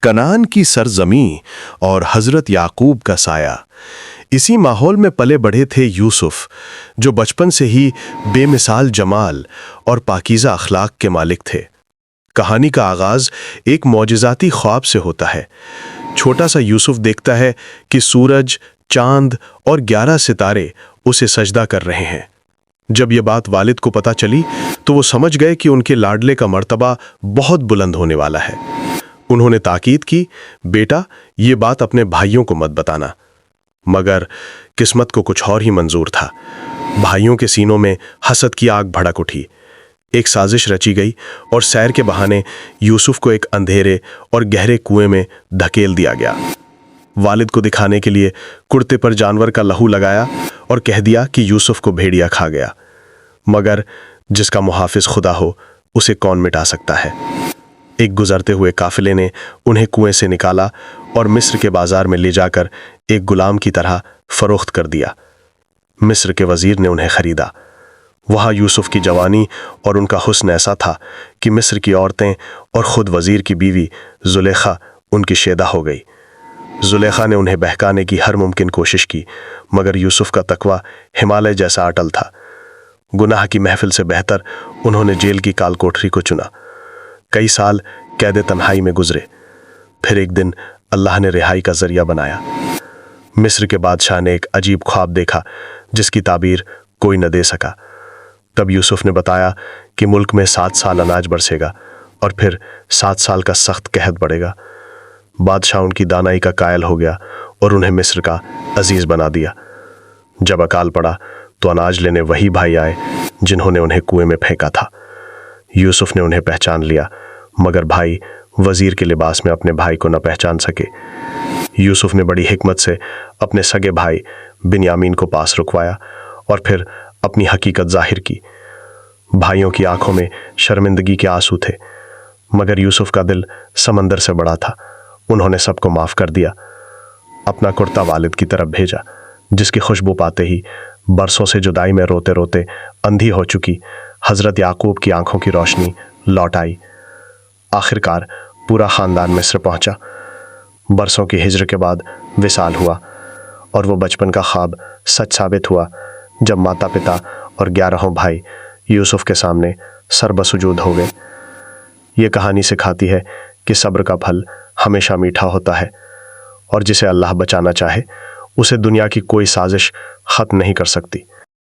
कनान की सरजमी और हजरत याकूब का साया। इसी माहौल में पले बढ़े थे यूसुफ, जो बचपन से ही बेमिसाल जमाल और पाकीज़ा अखलाक के मालिक थे। कहानी का आगाज एक मौजिज़ाती ख्वाब से होता है। छोटा सा यूसुफ देखता है कि सूरज, चांद और 11 सितारे उसे सजदा कर रहे हैं। जब ये बात वालिद को पता चली तो वो समझ गए कि उनके लाडले का मर्तबा बहुत बुलंद होने वाला है। उन्होंने ताकीद की, बेटा ये बात अपने भाइयों को मत बताना। मगर किस्मत को कुछ और ही मंजूर था। भाइयों के सीनों में हसद की आग भड़क उठी। एक साजिश रची गई और सैर के बहाने यूसुफ को एक अंधेरे और गहरे कुएं में धकेल दिया गया। वालिद को दिखाने के लिए कुर्ते पर जानवर का लहू लगाया और कह दिया कि यूसुफ को भेड़िया खा गया। मगर जिसका मुहाफिज खुदा हो, उसे कौन मिटा सकता है। एक गुजरते हुए काफिले ने उन्हें कुएं से निकाला और मिस्र के बाजार में ले जाकर एक गुलाम की तरह फरोख्त कर दिया। मिस्र के वजीर ने उन्हें खरीदा। वहाँ यूसुफ की जवानी और उनका हुस्न ऐसा था कि मिस्र की औरतें और खुद वजीर की बीवी जुलेखा उनकी शेदा हो गई। जुलेखा ने उन्हें बहकाने की हर मुमकिन कोशिश की, मगर यूसुफ का तकवा हिमालय जैसा अटल था। गुनाह की महफिल से बेहतर उन्होंने जेल की काल कोठरी को चुना। कई साल कैद तन्हाई में गुजरे। फिर एक दिन अल्लाह ने रिहाई का जरिया बनाया। मिस्र के बादशाह ने एक अजीब ख्वाब देखा जिसकी ताबीर कोई न दे सका। तब यूसुफ ने बताया कि मुल्क में 7 साल अनाज बरसेगा और फिर 7 साल का सख्त कहत बढ़ेगा। बादशाह उनकी दानाई का कायल हो गया और उन्हें मिस्र का अजीज बना दिया। जब अकाल पड़ा तो अनाज लेने वही भाई आए जिन्होंने उन्हें कुएं में फेंका था। यूसुफ ने उन्हें पहचान लिया, मगर भाई वजीर के लिबास में अपने भाई को न पहचान सके। यूसुफ ने बड़ी हिकमत से अपने सगे भाई बिन्यामीन को पास रुकवाया और फिर अपनी हकीकत जाहिर की। भाइयों की आंखों में शर्मिंदगी के आंसू थे, मगर यूसुफ का दिल समंदर से बड़ा था। उन्होंने सबको माफ कर दिया। अपना कुर्ता वालिद की तरफ भेजा, जिसकी खुशबू पाते ही बरसों से जुदाई में रोते रोते अंधी हो चुकी हजरत याकूब की आंखों की रोशनी लौट आई। आखिरकार पूरा खानदान मिस्र पहुंचा। बरसों की हिजर के बाद विसाल हुआ और वो बचपन का ख्वाब सच साबित हुआ जब माता पिता और 11 भाई यूसुफ के सामने सरबसुजूद हो गए। ये कहानी सिखाती है कि सब्र का फल हमेशा मीठा होता है और जिसे अल्लाह बचाना चाहे उसे दुनिया की कोई साजिश खत्म नहीं कर सकती।